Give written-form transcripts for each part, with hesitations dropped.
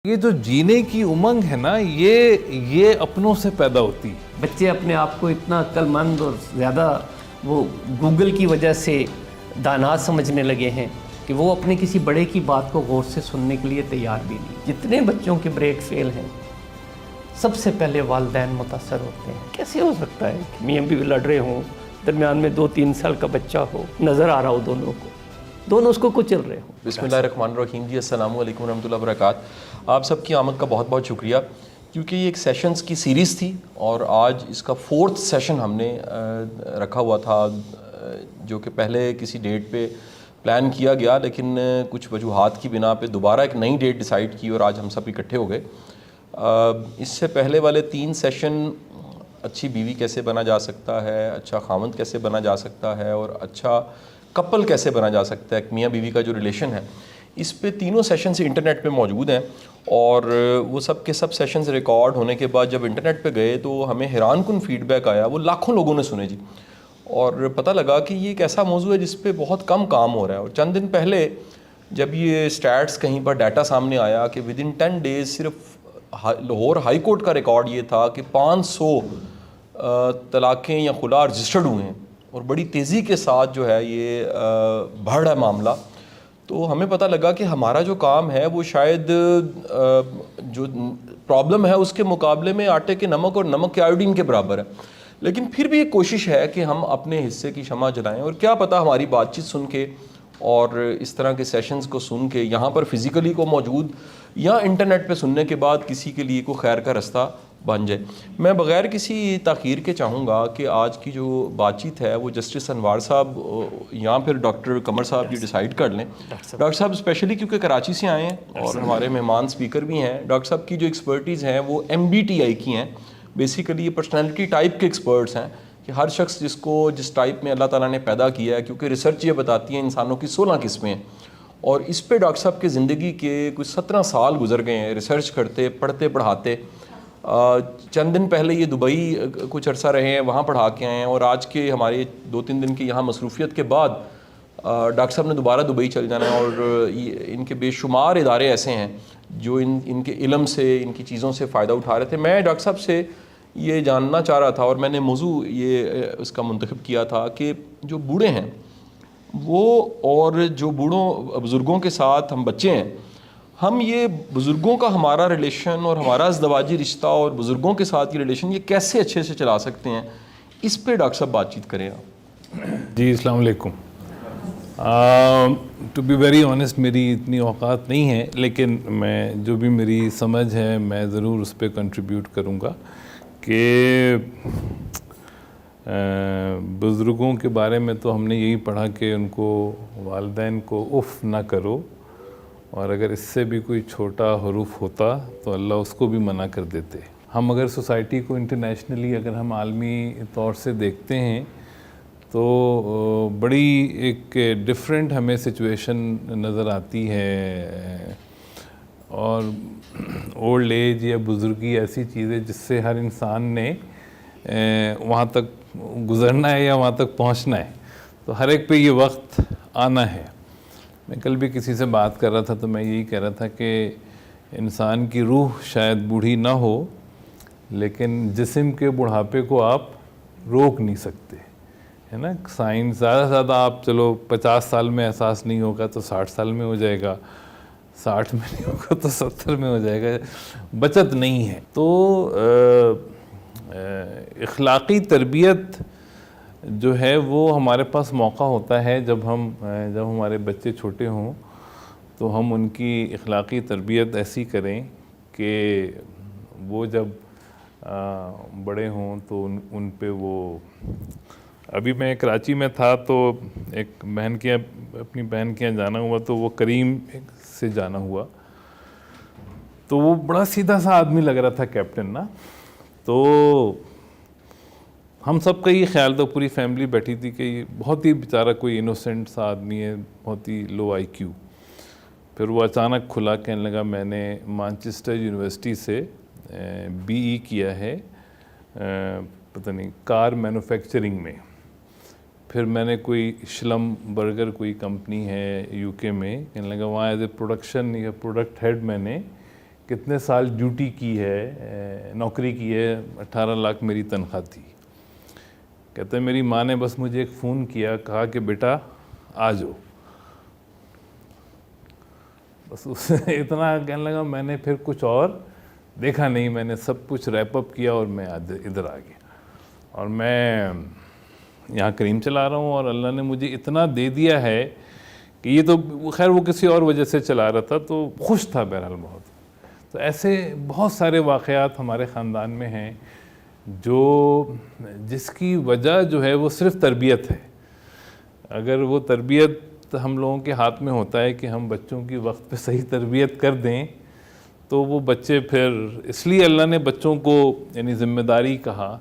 یہ جو جینے کی امنگ ہے نا یہ اپنوں سے پیدا ہوتی ہے۔ بچے اپنے آپ کو اتنا عقل مند اور زیادہ وہ گوگل کی وجہ سے دانا سمجھنے لگے ہیں کہ وہ اپنے کسی بڑے کی بات کو غور سے سننے کے لیے تیار بھی نہیں۔ جتنے بچوں کے بریک فیل ہیں سب سے پہلے والدین متاثر ہوتے ہیں۔ کیسے ہو سکتا ہے کہ میاں بیوی لڑ رہے ہوں، درمیان میں 2-3 سال کا بچہ ہو، نظر آ رہا ہو دونوں کو، دونوں اس کو کچل رہے ہوں۔ بسم اللہ الرحمن الرحیم جی، السلام علیکم ورحمۃ اللہ وبرکاتہ۔ آپ سب کی آمد کا بہت بہت شکریہ، کیونکہ یہ ایک سیشنز کی سیریز تھی اور آج اس کا 4تھ سیشن ہم نے رکھا ہوا تھا، جو کہ پہلے کسی ڈیٹ پہ پلان کیا گیا، لیکن کچھ وجوہات کی بنا پہ دوبارہ ایک نئی ڈیٹ ڈیسائیڈ کی اور آج ہم سب اکٹھے ہو گئے۔ اس سے پہلے والے 3 سیشن اچھی بیوی کیسے بنا جا سکتا ہے، اچھا خاوند کیسے بنا جا سکتا ہے اور اچھا کپل کیسے بنا جا سکتا ہے، ایک میاں بیوی کا جو ریلیشن ہے، اس پہ تینوں سیشنز انٹرنیٹ پہ موجود ہیں اور وہ سب کے سب سیشنز ریکارڈ ہونے کے بعد جب انٹرنیٹ پہ گئے تو ہمیں حیران کن فیڈ بیک آیا، وہ لاکھوں لوگوں نے سنے جی، اور پتہ لگا کہ یہ ایک ایسا موضوع ہے جس پہ بہت کم کام ہو رہا ہے۔ اور چند دن پہلے جب یہ سٹیٹس کہیں پر ڈیٹا سامنے آیا کہ ودن 10 ڈیز صرف لاہور ہائی کورٹ کا ریکارڈ یہ تھا کہ 500 طلاقیں یا خلا رجسٹرڈ ہوئے ہیں اور بڑی تیزی کے ساتھ جو ہے یہ بڑھ رہا ہے معاملہ، تو ہمیں پتہ لگا کہ ہمارا جو کام ہے وہ شاید جو پرابلم ہے اس کے مقابلے میں آٹے کے نمک اور نمک کے آیوڈین کے برابر ہے، لیکن پھر بھی ایک کوشش ہے کہ ہم اپنے حصے کی شمع جلائیں، اور کیا پتہ ہماری بات چیت سن کے اور اس طرح کے سیشنز کو سن کے یہاں پر فزیکلی کو موجود یا انٹرنیٹ پہ سننے کے بعد کسی کے لیے کوئی خیر کا رستہ بن جائے۔ میں بغیر کسی تاخیر کے چاہوں گا کہ آج کی جو بات چیت ہے وہ جسٹس انوار صاحب یا پھر ڈاکٹر قمر صاحب یہ ڈیسائیڈ کر لیں۔ ڈاکٹر صاحب اسپیشلی کیونکہ کراچی سے آئے ہیں اور ہمارے مہمان اسپیکر بھی ہیں، ڈاکٹر صاحب کی جو ایکسپرٹیز ہیں وہ MBTI کی ہیں، بیسیکلی یہ پرسنالٹی ٹائپ کے ایکسپرٹس ہیں کہ ہر شخص جس ٹائپ میں اللہ تعالیٰ نے پیدا کیا ہے، کیونکہ ریسرچ یہ بتاتی ہے انسانوں کی 16 قسمیں ہیں، اور اس پہ ڈاکٹر صاحب کے زندگی کے کچھ 17 سال گزر گئے ہیں ریسرچ کرتے، پڑھتے پڑھاتے۔ چند دن پہلے یہ دبئی کچھ عرصہ رہے ہیں، وہاں پڑھا کے آئے ہیں، اور آج کے ہمارے 2-3 دن کی یہاں مصروفیت کے بعد ڈاکٹر صاحب نے دوبارہ دبئی چل جانا ہے، اور ان کے بے شمار ادارے ایسے ہیں جو ان کے علم سے، ان کی چیزوں سے فائدہ اٹھا رہے تھے۔ میں ڈاکٹر صاحب سے یہ جاننا چاہ رہا تھا اور میں نے موضوع یہ اس کا منتخب کیا تھا کہ جو بوڑھے ہیں وہ، اور جو بوڑھوں بزرگوں کے ساتھ ہم بچے ہیں، ہم یہ بزرگوں کا ہمارا ریلیشن اور ہمارا ازدواجی رشتہ اور بزرگوں کے ساتھ یہ ریلیشن یہ کیسے اچھے سے چلا سکتے ہیں، اس پہ ڈاکٹر صاحب بات چیت کریں آپ۔ جی السلام علیکم۔ ٹو بی ویری آنیسٹ میری اتنی اوقات نہیں ہے، لیکن میں جو بھی میری سمجھ ہے میں ضرور اس پہ کنٹریبیوٹ کروں گا کہ بزرگوں کے بارے میں تو ہم نے یہی پڑھا کہ ان کو والدین کو اف نہ کرو، اور اگر اس سے بھی کوئی چھوٹا حروف ہوتا تو اللہ اس کو بھی منع کر دیتے۔ ہم اگر سوسائٹی کو انٹرنیشنلی اگر ہم عالمی طور سے دیکھتے ہیں تو بڑی ایک ڈفرینٹ ہمیں سچویشن نظر آتی ہے، اور اولڈ ایج یا بزرگی ایسی چیز ہے جس سے ہر انسان نے وہاں تک گزرنا ہے یا وہاں تک پہنچنا ہے، تو ہر ایک پہ یہ وقت آنا ہے۔ میں کل بھی کسی سے بات کر رہا تھا تو میں یہی کہہ رہا تھا کہ انسان کی روح شاید بوڑھی نہ ہو، لیکن جسم کے بڑھاپے کو آپ روک نہیں سکتے، ہے نا۔ سائنس زیادہ سے زیادہ آپ چلو 50 سال میں احساس نہیں ہوگا تو 60 سال میں ہو جائے گا، 60 میں نہیں ہوگا تو 70 میں ہو جائے گا، بچت نہیں ہے۔ تو اخلاقی تربیت جو ہے وہ ہمارے پاس موقع ہوتا ہے جب ہمارے بچے چھوٹے ہوں تو ہم ان کی اخلاقی تربیت ایسی کریں کہ وہ جب بڑے ہوں تو ان پہ وہ، ابھی میں کراچی میں تھا تو ایک اپنی بہن کے یہاں جانا ہوا تو وہ کریم سے جانا ہوا، تو وہ بڑا سیدھا سا آدمی لگ رہا تھا کیپٹن نا، تو ہم سب کا یہ خیال تھا، پوری فیملی بیٹھی تھی کہ یہ بہت ہی بیچارہ کوئی انوسینٹ سا آدمی ہے، بہت ہی لو IQ۔ پھر وہ اچانک کھلا کہنے لگا میں نے مانچسٹر یونیورسٹی سے BE کیا ہے پتہ نہیں کار مینوفیکچرنگ میں، پھر میں نے کوئی شلم برگر کوئی کمپنی ہے UK میں، کہنے لگا وہاں ایز اے پروڈکشن یا پروڈکٹ ہیڈ میں نے کتنے سال ڈیوٹی کی ہے, نوکری کی ہے, 18 لاکھ میری تنخواہ تھی. کہتے ہیں میری ماں نے بس مجھے ایک فون کیا, کہا کہ بیٹا آ جاؤ, بس اس اتنا کہنے لگا. میں نے پھر کچھ اور دیکھا نہیں, میں نے سب کچھ ریپ اپ کیا اور میں ادھر آ گیا. اور میں یہاں کریم چلا رہا ہوں, اور اللہ نے مجھے اتنا دے دیا ہے کہ یہ تو خیر وہ کسی اور وجہ سے چلا رہا تھا, تو خوش تھا بہرحال بہت. تو ایسے بہت سارے واقعات ہمارے خاندان میں ہیں جس کی وجہ جو ہے وہ صرف تربیت ہے. اگر وہ تربیت ہم لوگوں کے ہاتھ میں ہوتا ہے کہ ہم بچوں کی وقت پہ صحیح تربیت کر دیں, تو وہ بچے پھر, اس لیے اللہ نے بچوں کو یعنی ذمہ داری کہا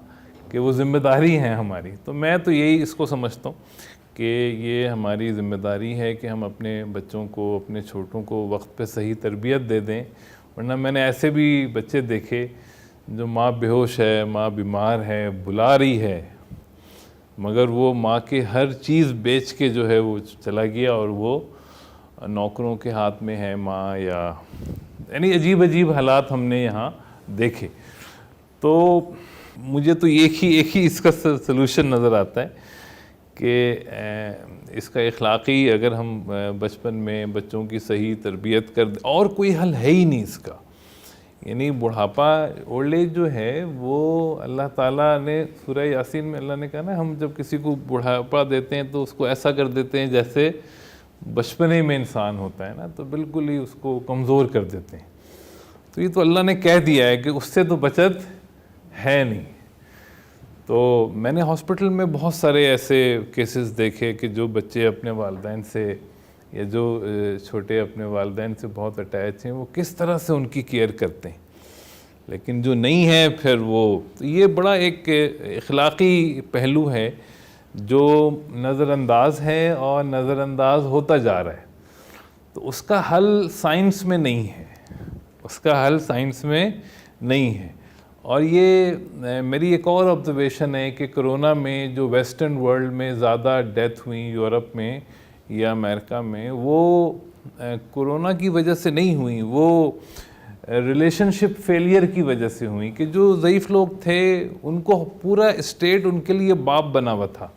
کہ وہ ذمہ داری ہیں ہماری. تو میں تو یہی اس کو سمجھتا ہوں کہ یہ ہماری ذمہ داری ہے کہ ہم اپنے بچوں کو, اپنے چھوٹوں کو وقت پہ صحیح تربیت دے دیں. ورنہ میں نے ایسے بھی بچے دیکھے جو ماں بے ہوش ہے, ماں بیمار ہے, بلا رہی ہے, مگر وہ ماں کے ہر چیز بیچ کے جو ہے وہ چلا گیا, اور وہ نوکروں کے ہاتھ میں ہے ماں, یا یعنی عجیب عجیب حالات ہم نے یہاں دیکھے. تو مجھے تو ایک ہی اس کا سلوشن نظر آتا ہے کہ اس کا اخلاقی, اگر ہم بچپن میں بچوں کی صحیح تربیت کر دیں, اور کوئی حل ہے ہی نہیں اس کا. یعنی بڑھاپا, اولڈ ایج جو ہے وہ اللہ تعالیٰ نے سورہ یاسین میں اللہ نے کہا نا, ہم جب کسی کو بڑھاپا دیتے ہیں تو اس کو ایسا کر دیتے ہیں جیسے بچپنے میں انسان ہوتا ہے نا, تو بالکل ہی اس کو کمزور کر دیتے ہیں. تو یہ تو اللہ نے کہہ دیا ہے کہ اس سے تو بچت ہے نہیں. تو میں نے ہاسپٹل میں بہت سارے ایسے کیسز دیکھے کہ جو بچے اپنے والدین سے, یا جو چھوٹے اپنے والدین سے بہت اٹیچ ہیں, وہ کس طرح سے ان کی کیئر کرتے ہیں. لیکن جو نہیں ہے پھر وہ, تو یہ بڑا ایک اخلاقی پہلو ہے جو نظر انداز ہے اور نظر انداز ہوتا جا رہا ہے. تو اس کا حل سائنس میں نہیں ہے, اس کا حل سائنس میں نہیں ہے. اور یہ میری ایک اور آبزرویشن ہے کہ کرونا میں جو ویسٹرن ورلڈ میں زیادہ ڈیتھ ہوئی, یورپ میں یا امریکہ میں, وہ کرونا کی وجہ سے نہیں ہوئی, وہ ریلیشن شپ فیلئر کی وجہ سے ہوئی. کہ جو ضعیف لوگ تھے ان کو پورا اسٹیٹ ان کے لیے باپ بنا ہوا تھا.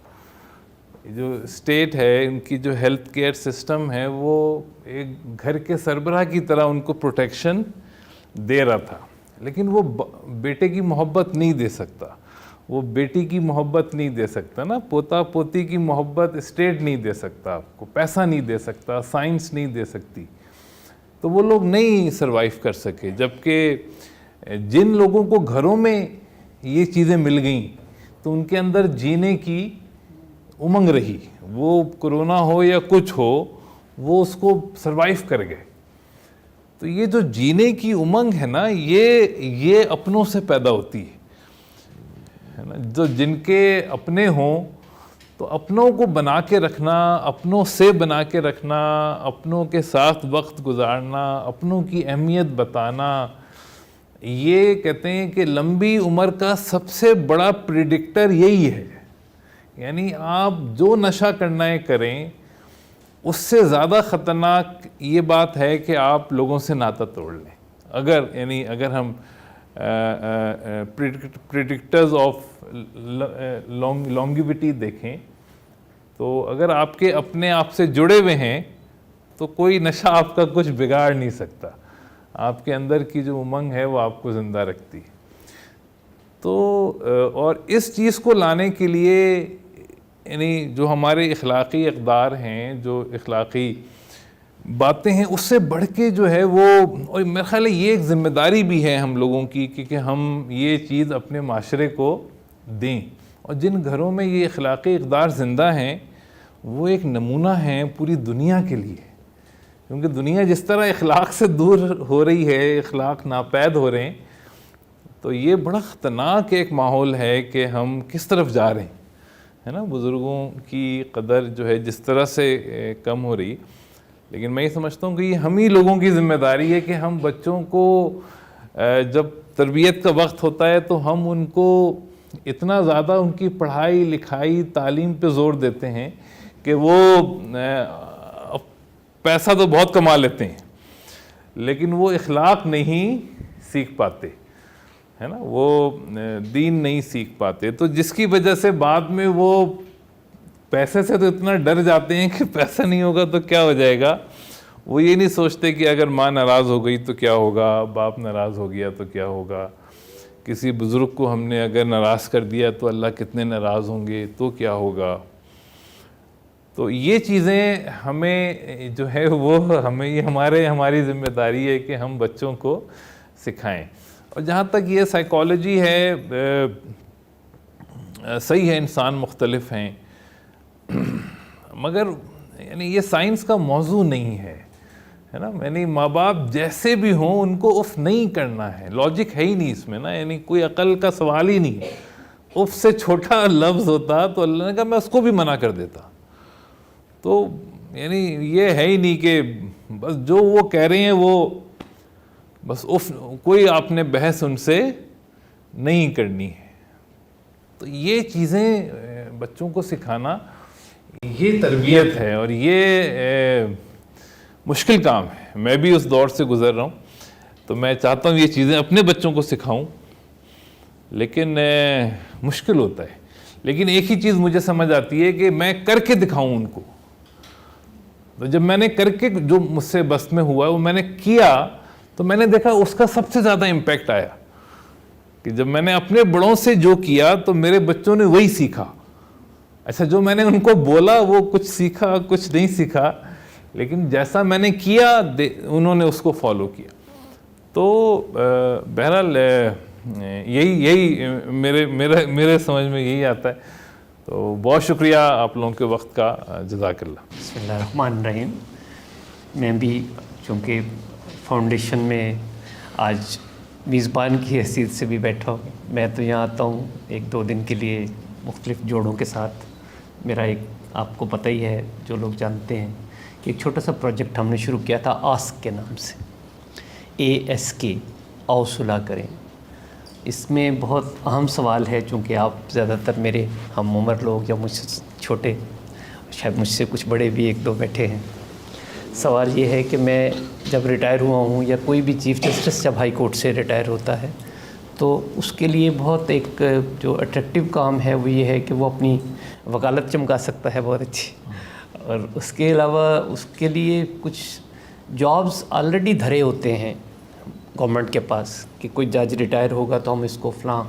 جو اسٹیٹ ہے, ان کی جو ہیلتھ کیئر سسٹم ہے, وہ ایک گھر کے سربراہ کی طرح ان کو پروٹیکشن دے رہا تھا. لیکن وہ بیٹے کی محبت نہیں دے سکتا, وہ بیٹی کی محبت نہیں دے سکتا نا, پوتا پوتی کی محبت اسٹیٹ نہیں دے سکتا آپ کو, پیسہ نہیں دے سکتا, سائنس نہیں دے سکتی. تو وہ لوگ نہیں سروائیو کر سکے. جبکہ جن لوگوں کو گھروں میں یہ چیزیں مل گئیں تو ان کے اندر جینے کی امنگ رہی, وہ کرونا ہو یا کچھ ہو وہ اس کو سروائیو کر گئے. تو یہ جو جینے کی امنگ ہے نا, یہ اپنوں سے پیدا ہوتی ہے نا. جو جن کے اپنے ہوں تو اپنوں کو بنا کے رکھنا, اپنوں سے بنا کے رکھنا, اپنوں کے ساتھ وقت گزارنا, اپنوں کی اہمیت بتانا, یہ کہتے ہیں کہ لمبی عمر کا سب سے بڑا پریڈکٹر یہی ہے. یعنی آپ جو نشہ کرنا ہے کریں, اس سے زیادہ خطرناک یہ بات ہے کہ آپ لوگوں سے ناطہ توڑ لیں. اگر ہم پریڈکٹرز آف لانگیوٹی دیکھیں, تو اگر آپ کے اپنے آپ سے جڑے ہوئے ہیں تو کوئی نشہ آپ کا کچھ بگاڑ نہیں سکتا. آپ کے اندر کی جو امنگ ہے وہ آپ کو زندہ رکھتی ہے. تو اور اس چیز کو لانے کے لیے یعنی جو ہمارے اخلاقی اقدار ہیں, جو اخلاقی باتیں ہیں, اس سے بڑھ کے جو ہے وہ, اور میرا خیال ہے یہ ایک ذمہ داری بھی ہے ہم لوگوں کی کہ ہم یہ چیز اپنے معاشرے کو دیں. اور جن گھروں میں یہ اخلاقی اقدار زندہ ہیں وہ ایک نمونہ ہیں پوری دنیا کے لیے. کیونکہ دنیا جس طرح اخلاق سے دور ہو رہی ہے, اخلاق ناپید ہو رہے ہیں, تو یہ بڑا خطرناک ایک ماحول ہے کہ ہم کس طرف جا رہے ہیں, ہے نا. بزرگوں کی قدر جو ہے جس طرح سے کم ہو رہی. لیکن میں یہ سمجھتا ہوں کہ یہ ہم ہی لوگوں کی ذمہ داری ہے کہ ہم بچوں کو جب تربیت کا وقت ہوتا ہے تو ہم ان کو اتنا زیادہ ان کی پڑھائی لکھائی تعلیم پہ زور دیتے ہیں کہ وہ پیسہ تو بہت کما لیتے ہیں, لیکن وہ اخلاق نہیں سیکھ پاتے، ہے نا، وہ دین نہیں سیکھ پاتے. تو جس کی وجہ سے بعد میں وہ پیسے سے تو اتنا ڈر جاتے ہیں کہ پیسہ نہیں ہوگا تو کیا ہو جائے گا. وہ یہ نہیں سوچتے کہ اگر ماں ناراض ہو گئی تو کیا ہوگا، باپ ناراض ہو گیا تو کیا ہوگا، کسی بزرگ کو ہم نے اگر ناراض کر دیا تو اللہ کتنے ناراض ہوں گے تو کیا ہوگا. تو یہ چیزیں ہمیں جو ہے وہ ہمیں یہ ہماری ذمہ داری ہے کہ ہم بچوں کو سکھائیں. اور جہاں تک یہ سائیکالوجی ہے، صحیح ہے انسان مختلف ہیں، مگر یعنی یہ سائنس کا موضوع نہیں ہے نا. یعنی ماں باپ جیسے بھی ہوں ان کو اف نہیں کرنا ہے، لاجک ہے ہی نہیں اس میں نا، یعنی کوئی عقل کا سوال ہی نہیں. اف سے چھوٹا لفظ ہوتا تو اللہ نے کہا میں اس کو بھی منع کر دیتا. تو یعنی یہ ہے ہی نہیں کہ بس جو وہ کہہ رہے ہیں وہ بس اف، کوئی آپ نے بحث ان سے نہیں کرنی ہے. تو یہ چیزیں بچوں کو سکھانا یہ تربیت ہے، اور یہ مشکل کام ہے. میں بھی اس دور سے گزر رہا ہوں، تو میں چاہتا ہوں یہ چیزیں اپنے بچوں کو سکھاؤں، لیکن مشکل ہوتا ہے. لیکن ایک ہی چیز مجھے سمجھ آتی ہے کہ میں کر کے دکھاؤں ان کو. تو جب میں نے کر کے جو مجھ سے بس میں ہوا وہ میں نے کیا تو میں نے دیکھا اس کا سب سے زیادہ امپیکٹ آیا کہ جب میں نے اپنے بڑوں سے جو کیا تو میرے بچوں نے وہی سیکھا. اچھا جو میں نے ان کو بولا وہ کچھ سیکھا کچھ نہیں سیکھا، لیکن جیسا میں نے کیا انہوں نے اس کو فالو کیا. تو بہرحال یہی میرے سمجھ میں یہی آتا ہے. تو بہت شکریہ آپ لوگوں کے وقت کا، جزاک اللہ. بسم اللہ الرحمن الرحیم. میں بھی چونکہ فاؤنڈیشن میں آج میزبان کی حیثیت سے بھی بیٹھا ہوں. میں تو یہاں آتا ہوں 1-2 دن کے لیے مختلف جوڑوں کے ساتھ. میرا ایک آپ کو پتہ ہی ہے، جو لوگ جانتے ہیں، کہ ایک چھوٹا سا پروجیکٹ ہم نے شروع کیا تھا آسک کے نام سے، ASK، آؤ صلح کریں. اس میں بہت اہم سوال ہے، چونکہ آپ زیادہ تر میرے ہم عمر لوگ یا مجھ سے چھوٹے، شاید مجھ سے کچھ بڑے بھی 1-2 بیٹھے ہیں. سوال یہ ہے کہ میں جب ریٹائر ہوا ہوں یا کوئی بھی چیف جسٹس جب ہائی کورٹ سے ریٹائر ہوتا ہے تو اس کے لیے بہت ایک جو اٹریکٹیو کام ہے وہ یہ ہے کہ وہ اپنی وکالت چمکا سکتا ہے بہت اچھی، اور اس کے علاوہ اس کے لیے کچھ جابز آلریڈی دھرے ہوتے ہیں گورنمنٹ کے پاس کہ کوئی جج ریٹائر ہوگا تو ہم اس کو فلاں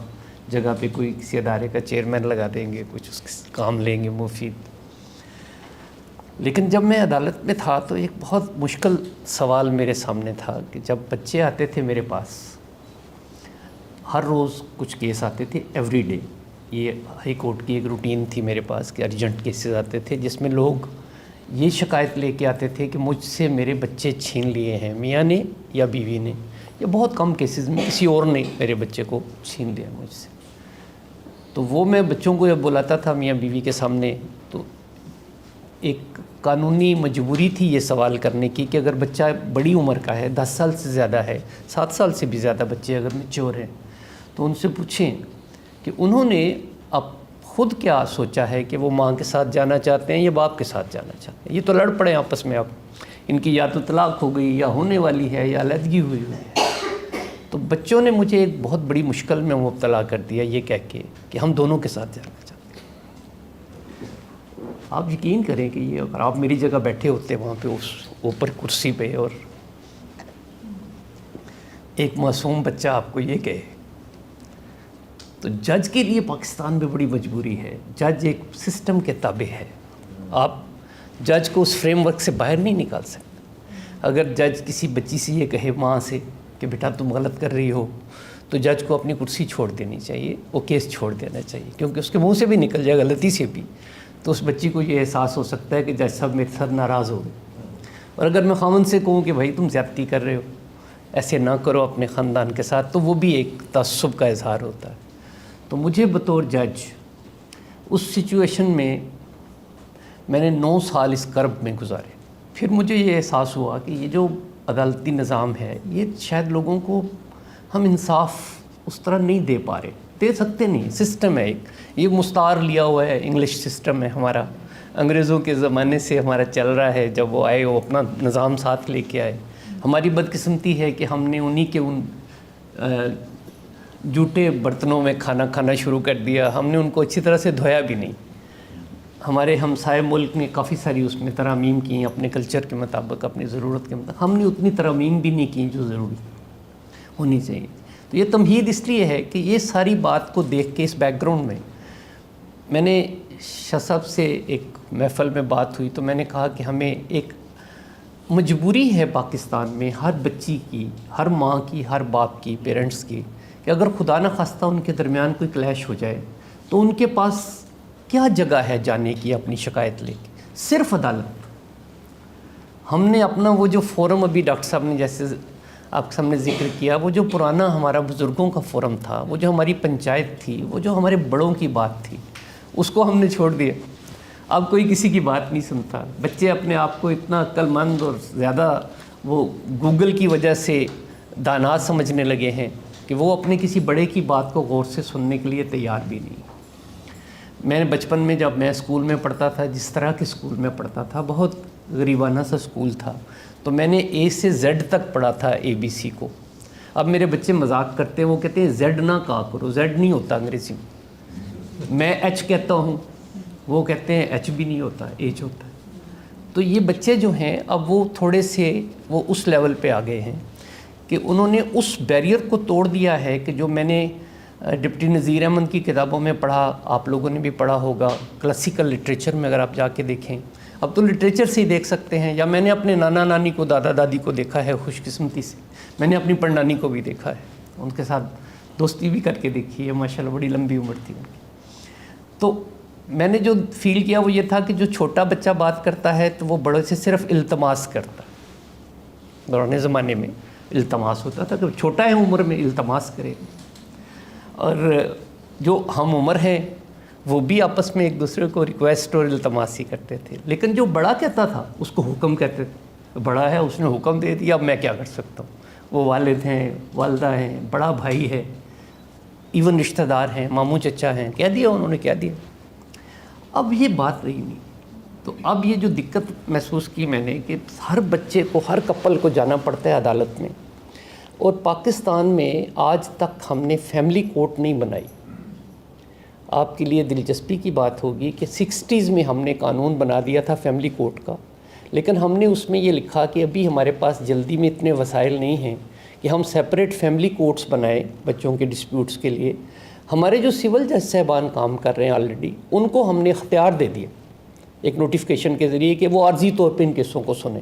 جگہ پہ کوئی کسی ادارے کا چیئرمین لگا دیں گے، کچھ اس کے کام لیں گے مفید. لیکن جب میں عدالت میں تھا تو ایک بہت مشکل سوال میرے سامنے تھا کہ جب بچے آتے تھے میرے پاس، ہر روز کچھ کیس آتے تھے، ایوری ڈے. یہ ہائی کورٹ کی ایک روٹین تھی میرے پاس کہ ارجنٹ کیسز آتے تھے جس میں لوگ یہ شکایت لے کے آتے تھے کہ مجھ سے میرے بچے چھین لیے ہیں میاں نے یا بیوی نے، یا بہت کم کیسز میں کسی اور نے میرے بچے کو چھین لیا مجھ سے. تو وہ میں بچوں کو جب بلاتا تھا میاں بیوی کے سامنے تو ایک قانونی مجبوری تھی یہ سوال کرنے کی کہ اگر بچہ بڑی عمر کا ہے، 10 سال سے زیادہ ہے، 7 سال سے بھی زیادہ بچے اگر میچور ہیں، تو ان سے پوچھیں کہ انہوں نے اب خود کیا سوچا ہے کہ وہ ماں کے ساتھ جانا چاہتے ہیں یا باپ کے ساتھ جانا چاہتے ہیں. یہ تو لڑ پڑے آپس میں، اب ان کی یا تو طلاق ہو گئی یا ہونے والی ہے یا علیحدگی ہوئی ہے. تو بچوں نے مجھے ایک بہت بڑی مشکل میں مبتلا کر دیا یہ کہہ کے کہ ہم دونوں کے ساتھ جانا چاہتے ہیں. آپ یقین کریں کہ یہ اگر آپ میری جگہ بیٹھے ہوتے وہاں پہ اس اوپر کرسی پہ اور ایک معصوم بچہ آپ کو یہ کہے، تو جج کے لیے پاکستان میں بڑی مجبوری ہے. جج ایک سسٹم کے تابع ہے، آپ جج کو اس فریم ورک سے باہر نہیں نکال سکتے. اگر جج کسی بچی سے یہ کہے ماں سے کہ بیٹا تم غلط کر رہی ہو، تو جج کو اپنی کرسی چھوڑ دینی چاہیے، وہ کیس چھوڑ دینا چاہیے، کیونکہ اس کے منہ سے بھی نکل جائے غلطی سے بھی تو اس بچی کو یہ احساس ہو سکتا ہے کہ جج صاحب میرے ساتھ ناراض ہو گئے. اور اگر میں خاوند سے کہوں کہ بھائی تم زیادتی کر رہے ہو، ایسے نہ کرو اپنے خاندان کے ساتھ، تو وہ بھی ایک تعصب کا اظہار ہوتا ہے. تو مجھے بطور جج اس سچویشن میں نے 9 سال اس کرب میں گزارے. پھر مجھے یہ احساس ہوا کہ یہ جو عدالتی نظام ہے یہ شاید لوگوں کو ہم انصاف اس طرح نہیں دے پا رہے، دے سکتے نہیں. سسٹم ہے ایک، یہ مستعار لیا ہوا ہے، انگلش سسٹم ہے ہمارا، انگریزوں کے زمانے سے ہمارا چل رہا ہے. جب وہ آئے وہ اپنا نظام ساتھ لے کے آئے. ہماری بدقسمتی ہے کہ ہم نے انہی کے ان جھوٹے برتنوں میں کھانا کھانا شروع کر دیا. ہم نے ان کو اچھی طرح سے دھویا بھی نہیں. ہمارے ہمسائے ملک نے کافی ساری اس میں ترامیم کی اپنے کلچر کے مطابق, اپنی ضرورت کے مطابق. ہم نے اتنی ترامیم بھی نہیں کی جو ضروری ہونی چاہیے. تو یہ تمہید اس لیے ہے کہ یہ ساری بات کو دیکھ کے اس بیک گراؤنڈ میں نے شاہ صاحب سے ایک محفل میں بات ہوئی تو میں نے کہا کہ ہمیں ایک مجبوری ہے پاکستان میں ہر بچی کی, ہر ماں کی, ہر باپ کی, پیرنٹس کی, کہ اگر خدا نہ خواستہ ان کے درمیان کوئی کلیش ہو جائے تو ان کے پاس کیا جگہ ہے جانے کی اپنی شکایت لے کے؟ صرف عدالت. ہم نے اپنا وہ جو فورم ابھی ڈاکٹر صاحب نے جیسے آپ کے سامنے ذکر کیا, وہ جو پرانا ہمارا بزرگوں کا فورم تھا, وہ جو ہماری پنچایت تھی, وہ جو ہمارے بڑوں کی بات تھی, اس کو ہم نے چھوڑ دیا. اب کوئی کسی کی بات نہیں سنتا. بچے اپنے آپ کو اتنا عقل مند اور زیادہ وہ گوگل کی وجہ سے دانا سمجھنے لگے ہیں کہ وہ اپنے کسی بڑے کی بات کو غور سے سننے کے لیے تیار بھی نہیں. میں نے بچپن میں جب میں اسکول میں پڑھتا تھا, جس طرح کے اسکول میں پڑھتا تھا, بہت غریبانہ سا اسکول تھا, تو میں نے اے سے زیڈ تک پڑھا تھا ABC کو. اب میرے بچے مذاق کرتے ہیں, وہ کہتے ہیں زیڈ نہ کہا کرو, زیڈ نہیں ہوتا انگریزی میں. میں ایچ کہتا ہوں, وہ کہتے ہیں ایچ بھی نہیں ہوتا, ایچ ہوتا ہے. تو یہ بچے جو ہیں اب وہ تھوڑے سے وہ اس لیول پہ آ گئے ہیں کہ انہوں نے اس بیریئر کو توڑ دیا ہے کہ جو میں نے ڈپٹی نذیر احمد کی کتابوں میں پڑھا, آپ لوگوں نے بھی پڑھا ہوگا, کلاسیکل لٹریچر میں اگر آپ جا کے دیکھیں, اب تو لٹریچر سے ہی دیکھ سکتے ہیں, یا میں نے اپنے نانا نانی کو, دادا دادی کو دیکھا ہے خوش قسمتی سے, میں نے اپنی پڑنانی کو بھی دیکھا ہے, ان کے ساتھ دوستی بھی کر کے دیکھی ہے, ماشاءاللہ بڑی لمبی عمر تھی ان کی. تو میں نے جو فیل کیا وہ یہ تھا کہ جو چھوٹا بچہ بات کرتا ہے تو وہ بڑے سے صرف التماس کرتا ہے. دوران زمانے میں التماس ہوتا تھا کہ چھوٹا ہے عمر میں التماس کرے, اور جو ہم عمر ہیں وہ بھی آپس میں ایک دوسرے کو ریکویسٹ اور التماس ہی کرتے تھے. لیکن جو بڑا کہتا تھا اس کو حکم کہتے تھے. بڑا ہے, اس نے حکم دے دیا, اب میں کیا کر سکتا ہوں. وہ والد ہیں, والدہ ہیں, بڑا بھائی ہے, ایون رشتہ دار ہیں, ماموں چچا ہیں, کہہ دیا انہوں نے, کہہ دیا. اب یہ بات رہی نہیں. تو اب یہ جو دقت محسوس کی میں نے کہ ہر بچے کو, ہر کپل کو جانا پڑتا ہے عدالت میں. اور پاکستان میں آج تک ہم نے فیملی کورٹ نہیں بنائی. آپ کے لیے دلچسپی کی بات ہوگی کہ 60s میں ہم نے قانون بنا دیا تھا فیملی کورٹ کا, لیکن ہم نے اس میں یہ لکھا کہ ابھی ہمارے پاس جلدی میں اتنے وسائل نہیں ہیں کہ ہم سیپریٹ فیملی کورٹس بنائیں بچوں کے ڈسپیوٹس کے لیے. ہمارے جو سول جج صاحبان کام کر رہے ہیں آلریڈی, ان کو ہم نے اختیار دے دیا ایک نوٹیفیکیشن کے ذریعے کہ وہ عارضی طور پہ ان کیسوں کو سنیں.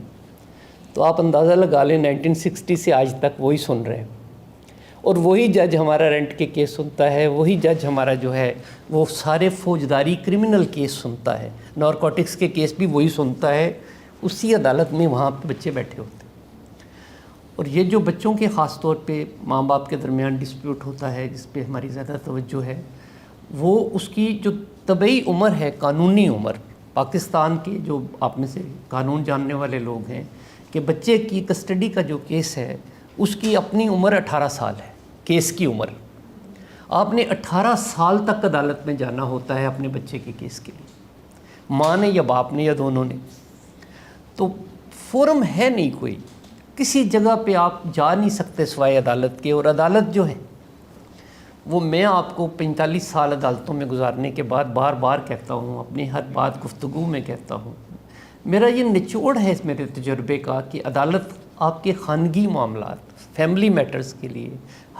تو آپ اندازہ لگا لیں 1960 سے آج تک وہی سن رہے ہیں, اور وہی جج ہمارا رینٹ کے کیس سنتا ہے, وہی جج ہمارا جو ہے وہ سارے فوجداری کرمنل کیس سنتا ہے, نارکوٹکس کے کیس بھی وہی سنتا ہے. اسی عدالت میں وہاں پہ بچے بیٹھے ہوتے ہیں. اور یہ جو بچوں کے خاص طور پہ ماں باپ کے درمیان ڈسپیوٹ ہوتا ہے, جس پہ ہماری زیادہ توجہ ہے, وہ اس کی جو طبعی عمر ہے, قانونی عمر, پاکستان کے جو آپ میں سے قانون جاننے والے لوگ ہیں کہ بچے کی کسٹڈی کا جو کیس ہے اس کی اپنی عمر 18 سال ہے. کیس کی عمر آپ نے 18 سال تک عدالت میں جانا ہوتا ہے اپنے بچے کے کیس کے لیے, ماں نے یا باپ نے یا دونوں نے. تو فورم ہے نہیں کوئی, کسی جگہ پہ آپ جا نہیں سکتے سوائے عدالت کے. اور عدالت جو ہے وہ, میں آپ کو 45 سال عدالتوں میں گزارنے کے بعد بار بار کہتا ہوں, اپنی ہر بات گفتگو میں کہتا ہوں, میرا یہ نچوڑ ہے اس میرے تجربے کا کہ عدالت آپ کے خانگی معاملات, فیملی میٹرز کے لیے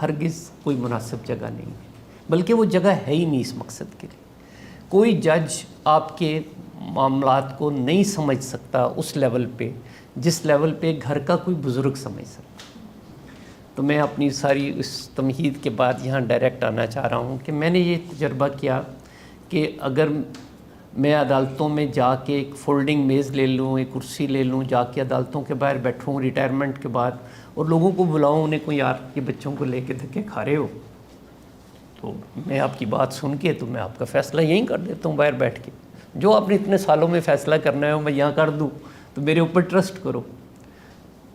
ہرگز کوئی مناسب جگہ نہیں ہے, بلکہ وہ جگہ ہے ہی نہیں اس مقصد کے لیے. کوئی جج آپ کے معاملات کو نہیں سمجھ سکتا اس لیول پہ جس لیول پہ گھر کا کوئی بزرگ سمجھ سکتا. تو میں اپنی ساری اس تمہید کے بعد یہاں ڈائریکٹ آنا چاہ رہا ہوں کہ میں نے یہ تجربہ کیا کہ اگر میں عدالتوں میں جا کے ایک فولڈنگ میز لے لوں, ایک کرسی لے لوں, جا کے عدالتوں کے باہر بیٹھوں ریٹائرمنٹ کے بعد, اور لوگوں کو بلاؤں, انہیں کو یار یہ بچوں کو لے کے دھکے کھا رہے ہو, تو میں آپ کی بات سن کے تو میں آپ کا فیصلہ یہیں کر دیتا ہوں باہر بیٹھ کے. جو آپ نے اتنے سالوں میں فیصلہ کرنا ہے میں یہاں کر دوں, تو میرے اوپر ٹرسٹ کرو.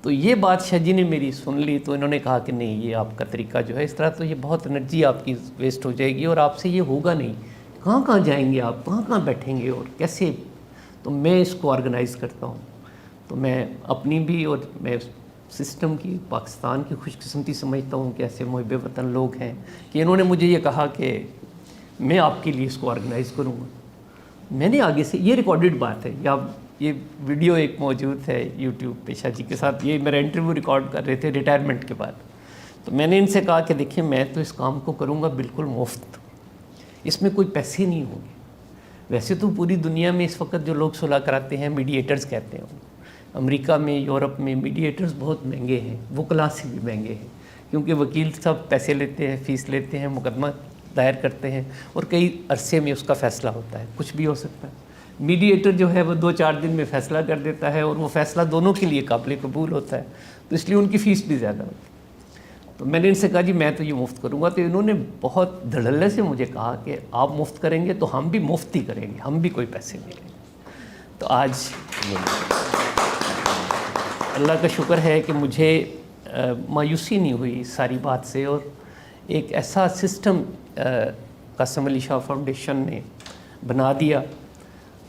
تو یہ بات شاہ جی نے میری سن لی, تو انہوں نے کہا کہ نہیں, یہ آپ کا طریقہ جو ہے اس طرح تو یہ بہت انرجی آپ کی ویسٹ ہو جائے گی, اور آپ سے یہ ہوگا نہیں. کہاں کہاں جائیں گے آپ, کہاں کہاں بیٹھیں گے اور کیسے. تو میں اس کو آرگنائز کرتا ہوں. تو میں اپنی بھی اور میں سسٹم کی، پاکستان کی خوش قسمتی سمجھتا ہوں کہ ایسے محب وطن لوگ ہیں کہ انہوں نے مجھے یہ کہا کہ میں آپ کے لیے اس کو آرگنائز کروں گا. میں نے آگے سے، یہ ریکارڈڈ بات ہے، یا یہ ویڈیو ایک موجود ہے یوٹیوب پہ شاہ جی کے ساتھ، یہ میرا انٹرویو ریکارڈ کر رہے تھے ریٹائرمنٹ کے بعد. تو میں نے ان سے کہا کہ دیکھیں میں تو اس کام کو کروں گا بالکل مفت، اس میں کوئی پیسے نہیں ہوں گے. ویسے تو پوری دنیا میں اس وقت جو لوگ صلح کراتے ہیں میڈیٹرز کہتے ہیں. امریکہ میں، یورپ میں میڈیٹرز بہت مہنگے ہیں، وکلاء سے بھی مہنگے ہیں، کیونکہ وکیل سب پیسے لیتے ہیں، فیس لیتے ہیں، مقدمہ دائر کرتے ہیں اور کئی عرصے میں اس کا فیصلہ ہوتا ہے، کچھ بھی ہو سکتا ہے. میڈیٹر جو ہے وہ 2-4 دن میں فیصلہ کر دیتا ہے اور وہ فیصلہ دونوں کے لیے قابل قبول ہوتا ہے، تو اس لیے ان کی فیس بھی زیادہ ہوتی ہے. تو میں نے ان سے کہا جی میں تو یہ مفت کروں گا. تو انہوں نے بہت دھڑلے سے مجھے کہا کہ آپ مفت کریں گے تو ہم بھی مفت ہی کریں گے، ہم بھی کوئی پیسے نہیں لیں گے. تو آج اللہ کا شکر ہے کہ مجھے مایوسی نہیں ہوئی اس ساری بات سے، اور ایک ایسا سسٹم قاسم علی شاہ فاؤنڈیشن نے بنا دیا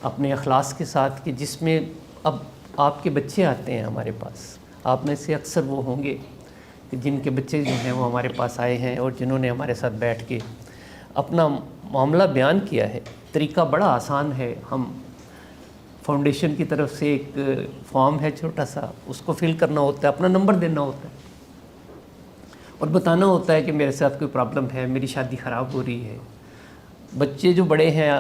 اپنے اخلاص کے ساتھ کہ جس میں اب آپ کے بچے آتے ہیں ہمارے پاس. آپ میں سے اکثر وہ ہوں گے کہ جن کے بچے جو ہیں وہ ہمارے پاس آئے ہیں اور جنہوں نے ہمارے ساتھ بیٹھ کے اپنا معاملہ بیان کیا ہے. طریقہ بڑا آسان ہے. ہم فاؤنڈیشن کی طرف سے ایک فارم ہے چھوٹا سا، اس کو فل کرنا ہوتا ہے، اپنا نمبر دینا ہوتا ہے اور بتانا ہوتا ہے کہ میرے ساتھ کوئی پرابلم ہے، میری شادی خراب ہو رہی ہے. بچے جو بڑے ہیں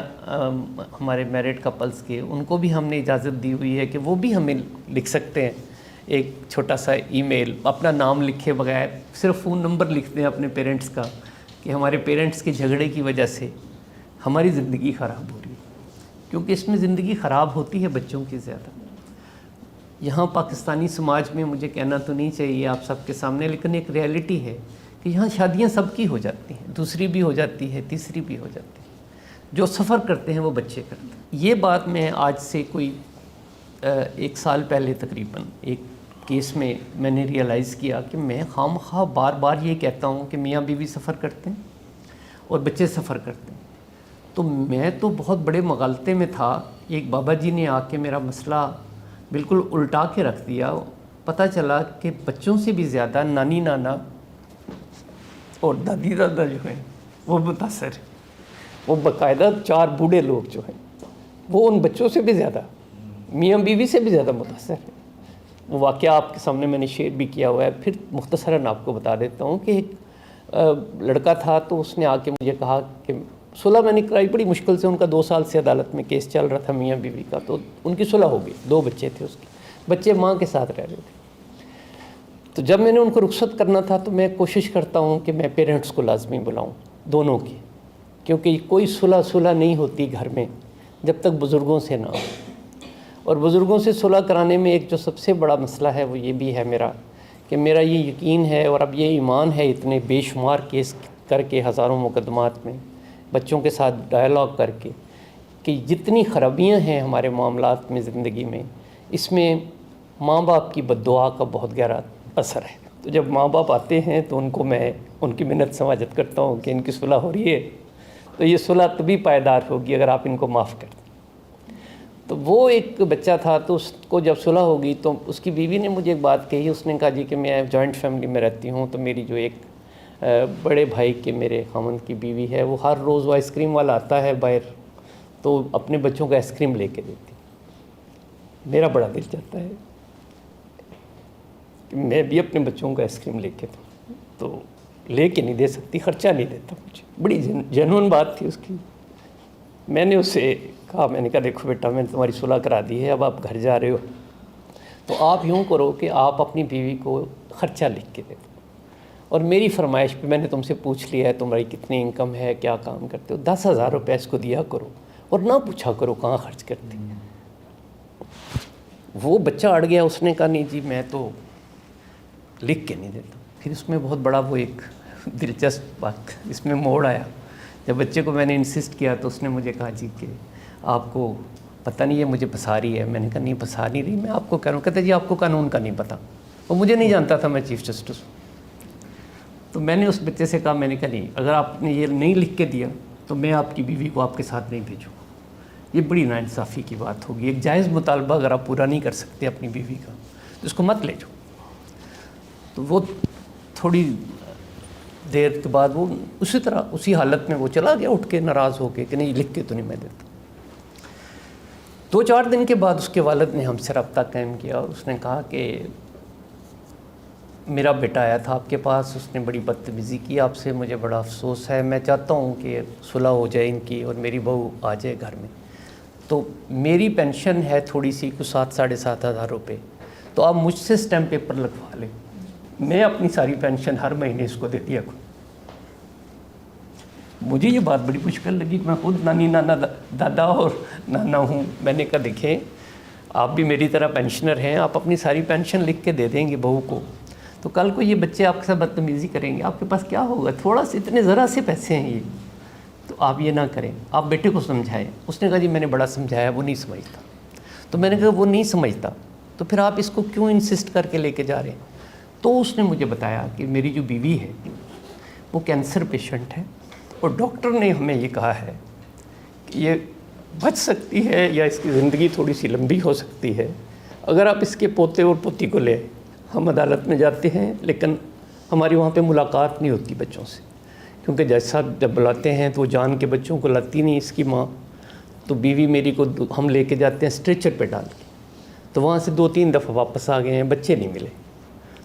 ہمارے میرڈ کپلز کے، ان کو بھی ہم نے اجازت دی ہوئی ہے کہ وہ بھی ہمیں لکھ سکتے ہیں ایک چھوٹا سا ای میل، اپنا نام لکھے بغیر صرف فون نمبر لکھ دیں اپنے پیرنٹس کا کہ ہمارے پیرنٹس کے جھگڑے کی وجہ سے ہماری زندگی خراب ہو رہی ہے. کیونکہ اس میں زندگی خراب ہوتی ہے بچوں کی زیادہ. یہاں پاکستانی سماج میں مجھے کہنا تو نہیں چاہیے آپ سب کے سامنے، لیکن ایک ریئلٹی ہے کہ یہاں شادیاں سب کی ہو جاتی ہیں، دوسری بھی ہو جاتی ہے، تیسری بھی ہو جاتی ہے. جو سفر کرتے ہیں وہ بچے کرتے ہیں. یہ بات میں آج سے کوئی 1 سال پہلے تقریباً ایک کیس میں نے ریئلائز کیا کہ میں خواہ بار بار یہ کہتا ہوں کہ میاں بیوی سفر کرتے ہیں اور بچے سفر کرتے ہیں. تو میں تو بہت بڑے مغالطے میں تھا. ایک بابا جی نے آ کے میرا مسئلہ بالکل الٹا کے رکھ دیا. پتہ چلا کہ بچوں سے بھی زیادہ نانی نانا اور دادی دادا جو ہیں وہ متاثر ہیں. وہ باقاعدہ 4 بوڑھے لوگ جو ہیں وہ ان بچوں سے بھی زیادہ، میاں بیوی سے بھی زیادہ متاثر ہیں. وہ واقعہ آپ کے سامنے میں نے شیئر بھی کیا ہوا ہے. پھر مختصراً آپ کو بتا دیتا ہوں کہ ایک لڑکا تھا تو اس نے آ کے مجھے کہا کہ صلح میں نے کرائی بڑی مشکل سے. ان کا 2 سال سے عدالت میں کیس چل رہا تھا میاں بیوی کا، تو ان کی صلح ہو گئی. 2 بچے تھے اس کے، بچے ماں کے ساتھ رہ رہے تھے. تو جب میں نے ان کو رخصت کرنا تھا تو میں کوشش کرتا ہوں کہ میں پیرنٹس کو لازمی بلاؤں دونوں کی، کیونکہ کوئی صلح نہیں ہوتی گھر میں جب تک بزرگوں سے نہ ہو. اور بزرگوں سے صلح کرانے میں ایک جو سب سے بڑا مسئلہ ہے وہ یہ بھی ہے میرا کہ میرا یہ یقین ہے اور اب یہ ایمان ہے، اتنے بے شمار کیس کر کے ہزاروں مقدمات میں بچوں کے ساتھ ڈائلاگ کر کے، کہ جتنی خرابیاں ہیں ہمارے معاملات میں زندگی میں، اس میں ماں باپ کی بد دعا کا بہت گہرا اثر ہے. تو جب ماں باپ آتے ہیں تو ان کو میں ان کی منت سماجت کرتا ہوں کہ ان کی صلح ہو رہی ہے تو یہ صلح تبھی پائیدار ہوگی اگر آپ ان کو معاف کر دیں. تو وہ ایک بچہ تھا تو اس کو جب صلح ہوگی تو اس کی بیوی نے مجھے ایک بات کہی. اس نے کہا جی کہ میں جوائنٹ فیملی میں رہتی ہوں تو میری جو ایک بڑے بھائی کے میرے خامند کی بیوی ہے وہ ہر روز وہ آئس کریم والا آتا ہے باہر تو اپنے بچوں کو آئس کریم لے کے دیتی. میرا بڑا دل چاہتا ہے کہ میں بھی اپنے بچوں کو آئس کریم لے کے دوں، تو لے کے نہیں دے سکتی، خرچہ نہیں دیتا مجھے. بڑی جنون بات تھی اس کی. میں نے اس سے کہا، میں نے کہا دیکھو بیٹا میں نے تمہاری صلح کرا دی ہے، اب آپ گھر جا رہے ہو تو آپ یوں کرو کہ آپ اپنی بیوی کو خرچہ لکھ کے دے دو، اور میری فرمائش پہ میں نے تم سے پوچھ لیا ہے تمہاری کتنی انکم ہے، کیا کام کرتے ہو، 10,000 روپے اس کو دیا کرو اور نہ پوچھا کرو کہاں خرچ کرتے. وہ بچہ اڑ گیا. اس نے کہا نہیں جی میں تو لکھ کے نہیں دیتا. پھر اس میں بہت بڑا وہ ایک دلچسپ بات اس میں موڑ آیا. جب بچے کو میں نے انسسٹ کیا تو اس نے مجھے کہا جی کہ آپ کو پتہ نہیں ہے مجھے پھنسا رہی ہے. میں نے کہا نہیں پھنسا نہیں رہی، میں آپ کو کہہ رہا ہوں. کہتے جی آپ کو قانون کا نہیں پتہ. وہ مجھے نہیں جانتا تھا میں چیف جسٹس ہوں. تو میں نے اس بچے سے کہا، میں نے کہا نہیں اگر آپ نے یہ نہیں لکھ کے دیا تو میں آپ کی بیوی کو آپ کے ساتھ نہیں بھیجوں گا. یہ بڑی ناانصافی کی بات ہوگی. ایک جائز مطالبہ اگر آپ پورا نہیں کر سکتے اپنی بیوی کا تو اس کو مت لے جاؤ. تو وہ تھوڑی دیر کے بعد وہ اسی طرح اسی حالت میں وہ چلا گیا اٹھ کے ناراض ہو کے کہ نہیں لکھ کے تو نہیں میں دیتا. 2-4 دن کے بعد اس کے والد نے ہم سے رابطہ قائم کیا اور اس نے کہا کہ میرا بیٹا آیا تھا آپ کے پاس, اس نے بڑی بدتمیزی کی آپ سے, مجھے بڑا افسوس ہے, میں چاہتا ہوں کہ صلح ہو جائے ان کی اور میری بہو آ جائے گھر میں. تو میری پینشن ہے تھوڑی سی کچھ 7-7.5 ہزار روپے, تو آپ مجھ سے اسٹیمپ پیپر لگوا لیں, میں اپنی ساری پینشن ہر مہینے اس کو دے دیا کروں. مجھے یہ بات بڑی مشکل لگی کہ میں خود نانی نانا دادا اور نانا ہوں. میں نے کہا دیکھیں آپ بھی میری طرح پینشنر ہیں, آپ اپنی ساری پینشن لکھ کے دے دیں گے بہو کو, تو کل کو یہ بچے آپ کے ساتھ بدتمیزی کریں گے, آپ کے پاس کیا ہوگا؟ تھوڑا سے اتنے ذرا سے پیسے ہیں یہ, تو آپ یہ نہ کریں, آپ بیٹے کو سمجھائیں. اس نے کہا جی میں نے بڑا سمجھایا, وہ نہیں سمجھتا. تو میں نے کہا وہ نہیں سمجھتا تو پھر آپ اس کو کیوں انسسٹ کر کے لے کے جا رہے ہیں؟ تو اس نے مجھے بتایا کہ میری جو بیوی ہے وہ کینسر پیشنٹ ہے اور ڈاکٹر نے ہمیں یہ کہا ہے کہ یہ بچ سکتی ہے یا اس کی زندگی تھوڑی سی لمبی ہو سکتی ہے اگر آپ اس کے پوتے اور پوتی کو لے. ہم عدالت میں جاتے ہیں لیکن ہماری وہاں پہ ملاقات نہیں ہوتی بچوں سے, کیونکہ جیسا جب بلاتے ہیں تو وہ جان کے بچوں کو لاتی نہیں اس کی ماں. تو بیوی میری کو ہم لے کے جاتے ہیں اسٹریچر پہ ڈال کے, تو وہاں سے 2-3 دفعہ واپس آ گئے ہیں, بچے نہیں ملے.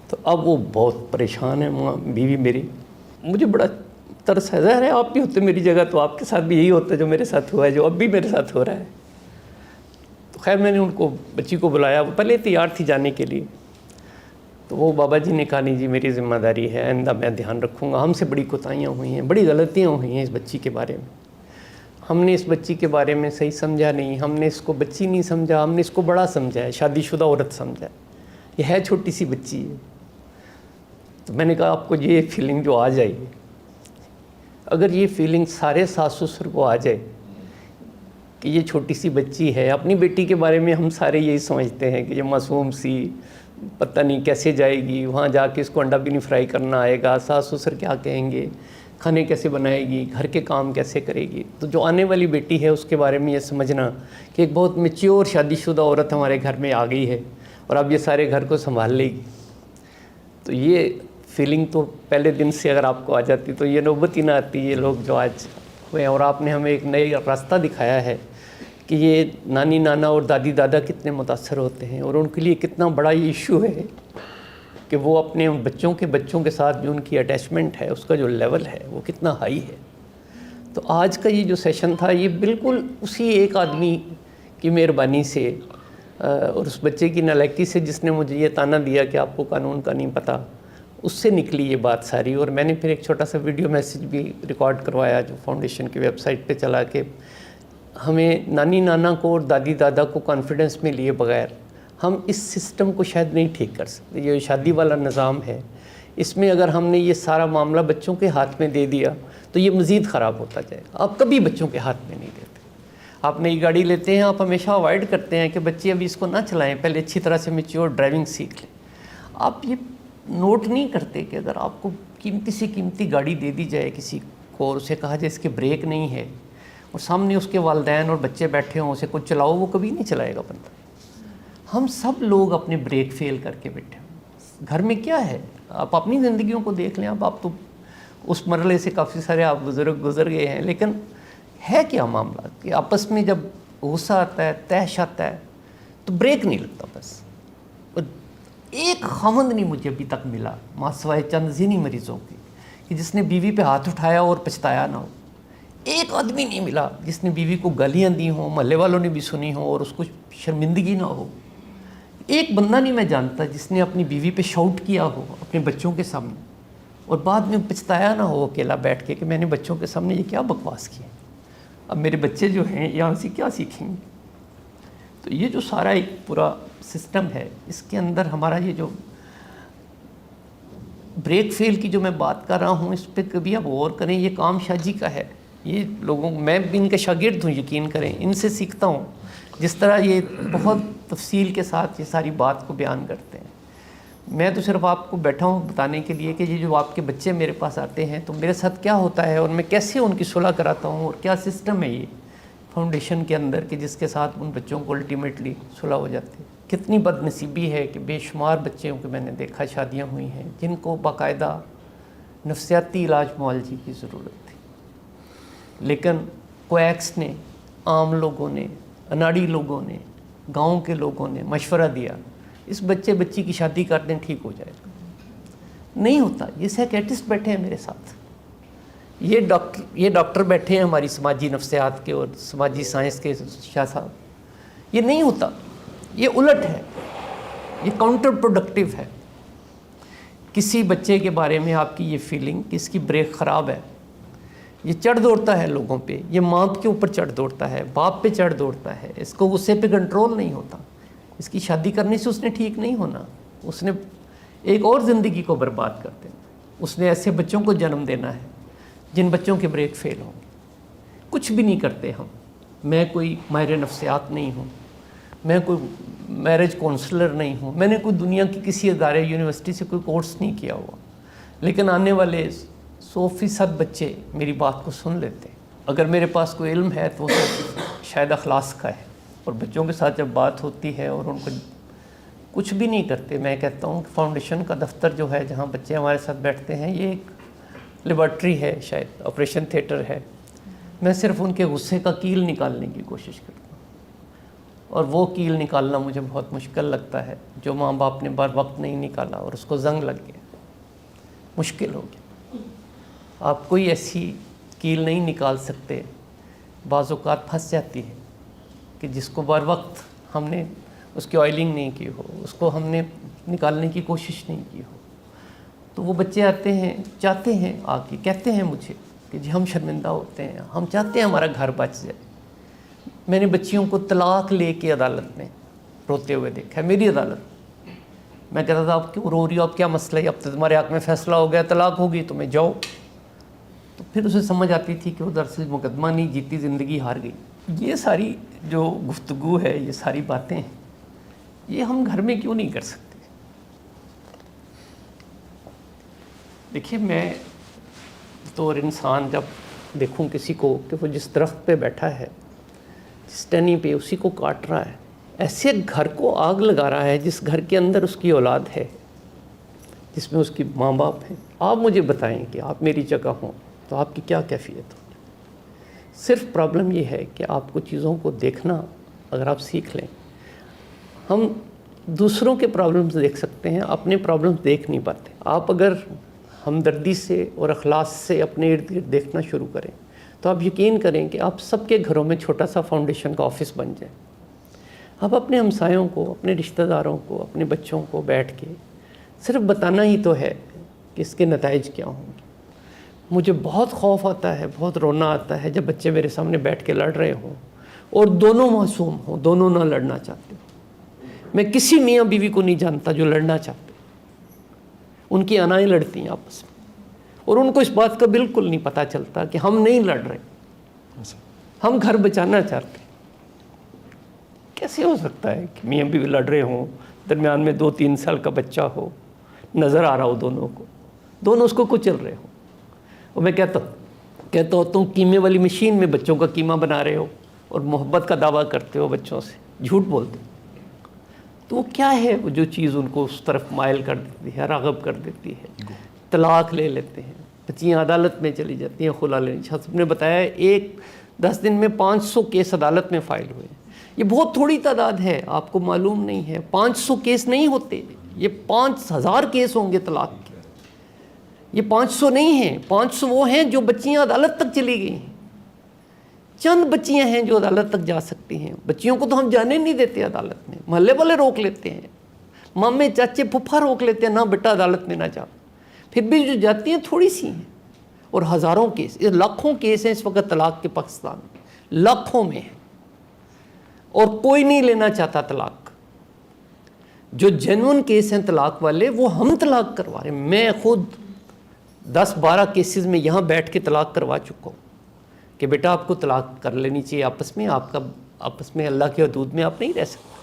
تو اب وہ بہت پریشان ہے ماں بیوی میری. مجھے بڑا ترس ہے, ظاہر ہے آپ بھی ہوتے میری جگہ تو آپ کے ساتھ بھی یہی ہوتا ہے جو میرے ساتھ ہوا ہے, جو اب بھی میرے ساتھ ہو رہا ہے. تو خیر میں نے ان کو بچی کو بلایا, وہ پہلے تیار تھی جانے کے لیے. تو وہ بابا جی نے کہا نہیں جی میری ذمہ داری ہے, آئندہ میں دھیان رکھوں گا, ہم سے بڑی کوتاہیاں ہوئی ہیں, بڑی غلطیاں ہوئی ہیں اس بچی کے بارے میں. ہم نے اس بچی کے بارے میں صحیح سمجھا نہیں, ہم نے اس کو بچی نہیں سمجھا, ہم نے اس کو بڑا سمجھا ہے, شادی شدہ عورت سمجھا ہے, یہ ہے چھوٹی سی بچی ہے. تو میں نے کہا آپ کو یہ فیلنگ جو آ جائے گی, اگر یہ فیلنگ سارے ساس سسر کو آ جائے کہ یہ چھوٹی سی بچی ہے, اپنی بیٹی کے بارے میں ہم سارے یہی سمجھتے ہیں کہ یہ معصوم سی پتہ نہیں کیسے جائے گی, وہاں جا کے اس کو انڈا بھی نہیں فرائی کرنا آئے گا, ساس سسر کیا کہیں گے, کھانے کیسے بنائے گی, گھر کے کام کیسے کرے گی. تو جو آنے والی بیٹی ہے اس کے بارے میں یہ سمجھنا کہ ایک بہت میچیور شادی شدہ عورت ہمارے گھر میں آ گئی ہے اور اب یہ سارے گھر کو سنبھال لے گی, تو یہ فیلنگ تو پہلے دن سے اگر آپ کو آ جاتی تو یہ نوبت ہی نہ آتی. یہ لوگ جو آج ہوئے ہیں, اور آپ نے ہمیں ایک نئی راستہ دکھایا ہے کہ یہ نانی نانا اور دادی دادا کتنے متاثر ہوتے ہیں اور ان کے لیے کتنا بڑا یہ ایشو ہے کہ وہ اپنے بچوں کے ساتھ جو ان کی اٹیچمنٹ ہے اس کا جو لیول ہے وہ کتنا ہائی ہے. تو آج کا یہ جو سیشن تھا یہ بالکل اسی ایک آدمی کی مہربانی سے اور اس بچے کی نالائکی سے جس نے مجھے یہ تانا دیا کہ آپ کو قانون کا نہیں پتہ, اس سے نکلی یہ بات ساری. اور میں نے پھر ایک چھوٹا سا ویڈیو میسیج بھی ریکارڈ کروایا جو فاؤنڈیشن کی ویب سائٹ پہ چلا کے ہمیں نانی نانا کو اور دادی دادا کو کانفیڈنس میں لیے بغیر ہم اس سسٹم کو شاید نہیں ٹھیک کر سکتے. یہ شادی والا نظام ہے, اس میں اگر ہم نے یہ سارا معاملہ بچوں کے ہاتھ میں دے دیا تو یہ مزید خراب ہوتا جائے گا. آپ کبھی بچوں کے ہاتھ میں نہیں دیتے. آپ نئی گاڑی لیتے ہیں, آپ ہمیشہ اوائڈ کرتے ہیں کہ بچے ابھی اس کو نہ چلائیں, پہلے اچھی طرح سے میچیور ڈرائیونگ سیکھ لیں. آپ یہ نوٹ نہیں کرتے کہ اگر آپ کو قیمتی سے قیمتی گاڑی دے دی جائے کسی کو اور اسے کہا جائے اس کے بریک نہیں ہے اور سامنے اس کے والدین اور بچے بیٹھے ہوں, اسے کچھ چلاؤ, وہ کبھی نہیں چلائے گا بندہ. ہم سب لوگ اپنے بریک فیل کر کے بیٹھے ہیں. گھر میں کیا ہے, آپ اپنی زندگیوں کو دیکھ لیں. آپ تو اس مرحلے سے کافی سارے آپ گزر گئے ہیں, لیکن ہے کیا معاملہ کہ آپس میں جب غصہ آتا ہے, تیش آتا ہے تو بریک نہیں لگتا بس. اور ایک خاوند نہیں مجھے ابھی تک ملا ماں سوائے چند ذہنی مریضوں کی کہ جس نے بیوی پہ ہاتھ اٹھایا اور پچھتایا نہ ہو. ایک آدمی نہیں ملا جس نے بیوی کو گالیاں دی ہوں, محلے والوں نے بھی سنی ہو اور اس کو شرمندگی نہ ہو. ایک بندہ نہیں میں جانتا جس نے اپنی بیوی پہ شاؤٹ کیا ہو اپنے بچوں کے سامنے اور بعد میں پچھتایا نہ ہو اکیلا بیٹھ کے کہ میں نے بچوں کے سامنے یہ کیا بکواس کی. اب میرے بچے جو ہیں یہاں سے کیا سیکھیں گے. تو یہ جو سارا ایک پورا سسٹم ہے, اس کے اندر ہمارا یہ جو بریک فیل کی جو میں بات کر رہا ہوں, اس پہ کبھی آپ غور کریں. یہ کام شاہ جی کا ہے. یہ لوگوں, میں بھی ان کے شاگرد ہوں, یقین کریں, ان سے سیکھتا ہوں جس طرح یہ بہت تفصیل کے ساتھ یہ ساری بات کو بیان کرتے ہیں. میں تو صرف آپ کو بیٹھا ہوں بتانے کے لیے کہ یہ جو آپ کے بچے میرے پاس آتے ہیں تو میرے ساتھ کیا ہوتا ہے اور میں کیسے ان کی صلح کراتا ہوں اور کیا سسٹم ہے یہ فاؤنڈیشن کے اندر کہ جس کے ساتھ ان بچوں کو الٹیمیٹلی صلح ہو جاتی ہے. کتنی بد نصیبی ہے کہ بے شمار بچوں کو میں نے دیکھا شادیاں ہوئی ہیں جن کو باقاعدہ نفسیاتی علاج معالجی کی ضرورت تھی، لیکن کویکس نے، عام لوگوں نے، اناڑی لوگوں نے، گاؤں کے لوگوں نے مشورہ دیا اس بچی کی شادی کر دیں ٹھیک ہو جائے گا۔ نہیں ہوتا۔ یہ سائیکیٹرسٹ بیٹھے ہیں میرے ساتھ، یہ ڈاکٹر بیٹھے ہیں ہماری سماجی نفسیات کے اور سماجی سائنس کے شاہ صاحب، یہ نہیں ہوتا، یہ الٹ ہے، یہ کاؤنٹر پروڈکٹیو ہے۔ کسی بچے کے بارے میں آپ کی یہ فیلنگ کہ اس کی بریک خراب ہے، یہ چڑھ دوڑتا ہے لوگوں پہ، یہ ماں کے اوپر چڑھ دوڑتا ہے، باپ پہ چڑھ دوڑتا ہے، اس کو غصے پہ کنٹرول نہیں ہوتا، اس کی شادی کرنے سے اس نے ٹھیک نہیں ہونا، اس نے ایک اور زندگی کو برباد کر دینا، اس نے ایسے بچوں کو جنم دینا ہے جن بچوں کے بریک فیل ہوں۔ کچھ بھی نہیں کرتے ہم، میں کوئی ماہر نفسیات نہیں ہوں، میں کوئی میرج کونسلر نہیں ہوں، میں نے کوئی دنیا کی کسی ادارے یونیورسٹی سے کوئی کورس نہیں کیا ہوا، لیکن آنے والے 100% بچے میری بات کو سن لیتے ہیں۔ اگر میرے پاس کوئی علم ہے تو وہ شاید اخلاص کا ہے، اور بچوں کے ساتھ جب بات ہوتی ہے اور ان کو کچھ بھی نہیں کرتے، میں کہتا ہوں کہ فاؤنڈیشن کا دفتر جو ہے جہاں بچے ہمارے ساتھ بیٹھتے ہیں یہ ایک لیبارٹری ہے، شاید آپریشن تھیٹر ہے، میں صرف ان کے غصے کا کیل نکالنے کی کوشش کرتا ہوں، اور وہ کیل نکالنا مجھے بہت مشکل لگتا ہے جو ماں باپ نے بر وقت نہیں نکالا اور اس کو زنگ لگ گیا، مشکل ہو گیا۔ آپ کوئی ایسی کیل نہیں نکال سکتے، بعض اوقات پھنس جاتی ہے کہ جس کو بر وقت ہم نے اس کی آئلنگ نہیں کی ہو، اس کو ہم نے نکالنے کی کوشش نہیں کی ہو، تو وہ بچے آتے ہیں، چاہتے ہیں، آ کے کہتے ہیں مجھے کہ جی ہم شرمندہ ہوتے ہیں، ہم چاہتے ہیں ہمارا گھر بچ جائے۔ میں نے بچیوں کو طلاق لے کے عدالت میں روتے ہوئے دیکھا ہے، میری عدالت۔ میں کہتا تھا آپ کیوں رو رہی ہو، اب کیا مسئلہ ہے، اب تو تمہارے حق میں فیصلہ ہو گیا، طلاق ہوگی تمہیں جاؤ۔ تو پھر اسے سمجھ آتی تھی کہ وہ دراصل مقدمہ نہیں جیتی، زندگی ہار گئی۔ یہ ساری جو گفتگو ہے، یہ ساری باتیں ہیں، یہ ہم گھر میں کیوں نہیں کر سکتے؟ دیکھیے میں طور انسان جب دیکھوں کسی کو کہ وہ جس درخت پہ بیٹھا ہے، جس ٹہنی پہ، اسی کو کاٹ رہا ہے، ایسے گھر کو آگ لگا رہا ہے جس گھر کے اندر اس کی اولاد ہے، جس میں اس کی ماں باپ ہیں، آپ مجھے بتائیں کہ آپ میری جگہ ہوں تو آپ کی کیا کیفیت ہوگی؟ صرف پرابلم یہ ہے کہ آپ کو چیزوں کو دیکھنا اگر آپ سیکھ لیں، ہم دوسروں کے پرابلمز دیکھ سکتے ہیں، اپنے پرابلمز دیکھ نہیں پاتے۔ آپ اگر ہمدردی سے اور اخلاص سے اپنے ارد گرد دیکھنا شروع کریں تو آپ یقین کریں کہ آپ سب کے گھروں میں چھوٹا سا فاؤنڈیشن کا آفس بن جائے۔ آپ اپنے ہمسایوں کو، اپنے رشتہ داروں کو، اپنے بچوں کو بیٹھ کے صرف بتانا ہی تو ہے کہ اس کے نتائج کیا ہوں گے۔ مجھے بہت خوف آتا ہے، بہت رونا آتا ہے جب بچے میرے سامنے بیٹھ کے لڑ رہے ہوں اور دونوں معصوم ہوں، دونوں نہ لڑنا چاہتے ہوں۔ میں کسی میاں بیوی کو نہیں جانتا جو لڑنا چاہتے، ان کی انائیں لڑتی ہیں آپس میں، اور ان کو اس بات کا بالکل نہیں پتہ چلتا کہ ہم نہیں لڑ رہے، ہم گھر بچانا چاہتے ہیں۔ کیسے ہو سکتا ہے کہ میاں بیوی لڑ رہے ہوں، درمیان میں 2-3 سال کا بچہ ہو، نظر آ رہا ہو دونوں کو، دونوں اس کو کچل رہے ہوں، اور میں کہتا ہوں تم قیمے والی مشین میں بچوں کا قیمہ بنا رہے ہو اور محبت کا دعویٰ کرتے ہو بچوں سے، جھوٹ بولتے ہو۔ تو وہ کیا ہے وہ جو چیز ان کو اس طرف مائل کر دیتی ہے، راغب کر دیتی ہے؟ طلاق لے لیتے ہیں، بچیاں عدالت میں چلی جاتی ہیں خلا لینے۔ سب نے بتایا 10 دن میں 500 کیس عدالت میں فائل ہوئے ہیں۔ یہ بہت تھوڑی تعداد ہے، آپ کو معلوم نہیں ہے۔ 500 کیس نہیں ہوتے، یہ 5000 کیس ہوں گے طلاق کے۔ یہ 500 نہیں ہیں، 500 وہ ہیں جو بچیاں عدالت تک چلی گئی ہیں۔ چند بچیاں ہیں جو عدالت تک جا سکتی ہیں، بچیوں کو تو ہم جانے نہیں دیتے عدالت میں، محلے والے روک لیتے ہیں، مامے چاچے پھپھا روک لیتے ہیں، نہ بیٹا عدالت میں نہ جا۔ پھر بھی جو جاتی ہیں تھوڑی سی ہیں، اور ہزاروں کیس، لاکھوں کیس ہیں اس وقت طلاق کے پاکستان میں، لاکھوں میں ہیں، اور کوئی نہیں لینا چاہتا طلاق۔ جو جینون کیس ہیں طلاق والے وہ ہم طلاق کروا رہے ہیں۔ میں خود 10-12 کیسز میں یہاں بیٹھ کے طلاق کروا چکا ہوں کہ بیٹا آپ کو طلاق کر لینی چاہیے آپس میں، آپ کا آپس میں اللہ کے حدود میں آپ نہیں رہ سکتے۔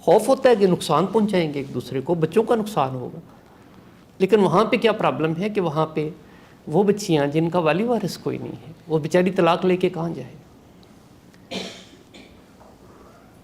خوف ہوتا ہے کہ نقصان پہنچائیں گے ایک دوسرے کو، بچوں کا نقصان ہوگا۔ لیکن وہاں پہ کیا پرابلم ہے کہ وہاں پہ وہ بچیاں جن کا والی وارث کوئی نہیں ہے، وہ بیچاری طلاق لے کے کہاں جائے؟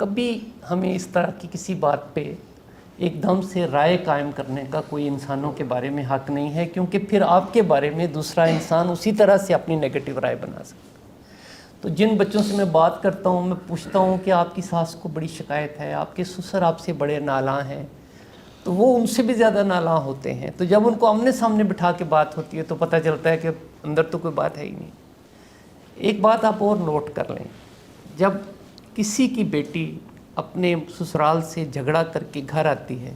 کبھی ہمیں اس طرح کی کسی بات پہ ایک دم سے رائے قائم کرنے کا کوئی انسانوں کے بارے میں حق نہیں ہے، کیونکہ پھر آپ کے بارے میں دوسرا انسان اسی طرح سے اپنی نیگیٹو رائے بنا سکتا ہے۔ تو جن بچوں سے میں بات کرتا ہوں، میں پوچھتا ہوں کہ آپ کی ساس کو بڑی شکایت ہے، آپ کے سسر آپ سے بڑے نالاں ہیں، تو وہ ان سے بھی زیادہ نالاں ہوتے ہیں۔ تو جب ان کو آمنے سامنے بٹھا کے بات ہوتی ہے تو پتہ چلتا ہے کہ اندر تو کوئی بات ہے ہی نہیں۔ ایک بات آپ اور نوٹ کر لیں، جب کسی کی بیٹی اپنے سسرال سے جھگڑا کر کے گھر آتی ہے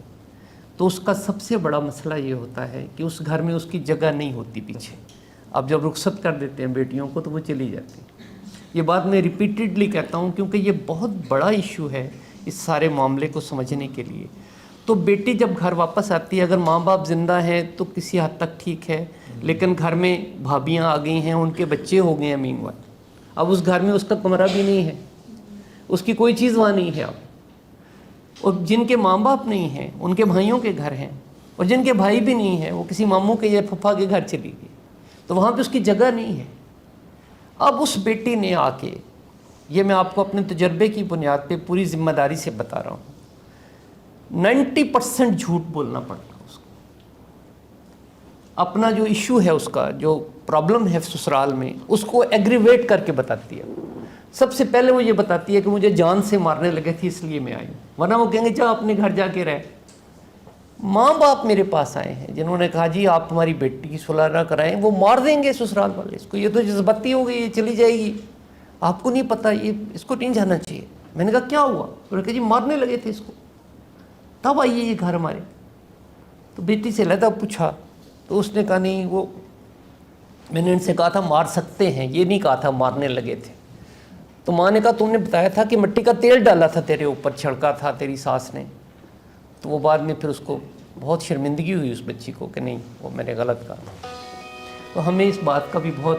تو اس کا سب سے بڑا مسئلہ یہ ہوتا ہے کہ اس گھر میں اس کی جگہ نہیں ہوتی پیچھے۔ اب جب رخصت کر دیتے ہیں بیٹیوں کو تو وہ چلی جاتی ہیں۔ یہ بات میں ریپیٹڈلی کہتا ہوں کیونکہ یہ بہت بڑا ایشو ہے اس سارے معاملے کو سمجھنے کے لیے۔ تو بیٹی جب گھر واپس آتی ہے، اگر ماں باپ زندہ ہیں تو کسی حد تک ٹھیک ہے، لیکن گھر میں بھابیاں آ گئی ہیں، ان کے بچے ہو گئے ہیں مینوائل، اب اس گھر میں اس کا کمرہ بھی نہیں ہے، اس کی کوئی چیز وہاں نہیں ہے اب، اور جن کے ماں باپ نہیں ہیں ان کے بھائیوں کے گھر ہیں، اور جن کے بھائی بھی نہیں ہیں وہ کسی ماموں کے یا پھپھا کے گھر چلی گئی، تو وہاں پہ اس کی جگہ نہیں ہے۔ اب اس بیٹی نے آ کے، یہ میں آپ کو اپنے تجربے کی بنیاد پہ پوری ذمہ داری سے بتا رہا ہوں، 90% جھوٹ بولنا پڑتا ہے اس کو۔ اپنا جو ایشو ہے، اس کا جو پرابلم ہے سسرال میں، اس کو ایگریویٹ کر کے بتاتی ہے۔ سب سے پہلے وہ یہ بتاتی ہے کہ مجھے جان سے مارنے لگے تھے اس لیے میں آئی ہوں، ورنہ وہ کہیں گے جا اپنے گھر جا کے رہ۔ ماں باپ میرے پاس آئے ہیں جنہوں نے کہا جی آپ ہماری بیٹی کی صلح نہ کرائیں، وہ مار دیں گے سسرال والے اس کو، یہ تو جذباتی ہو گئی، یہ چلی جائے گی، آپ کو نہیں پتہ، یہ اس کو نہیں جانا چاہیے۔ میں نے کہا کیا ہوا؟ انہوں نے کہا جی مارنے لگے تھے اس کو، تب آئیے یہ گھر ہمارے۔ تو بیٹی سے علیحدہ پوچھا تو اس نے کہا نہیں، وہ میں نے ان سے کہا تھا مار سکتے ہیں، یہ نہیں کہا تھا مارنے لگے تھے۔ تو ماں نے کہا تم نے بتایا تھا کہ مٹی کا تیل ڈالا تھا تیرے اوپر، چھڑکا تھا تیری ساس نے۔ تو وہ بعد میں پھر اس کو بہت شرمندگی ہوئی اس بچی کو کہ نہیں وہ میں نے غلط کہا۔ تو ہمیں اس بات کا بھی بہت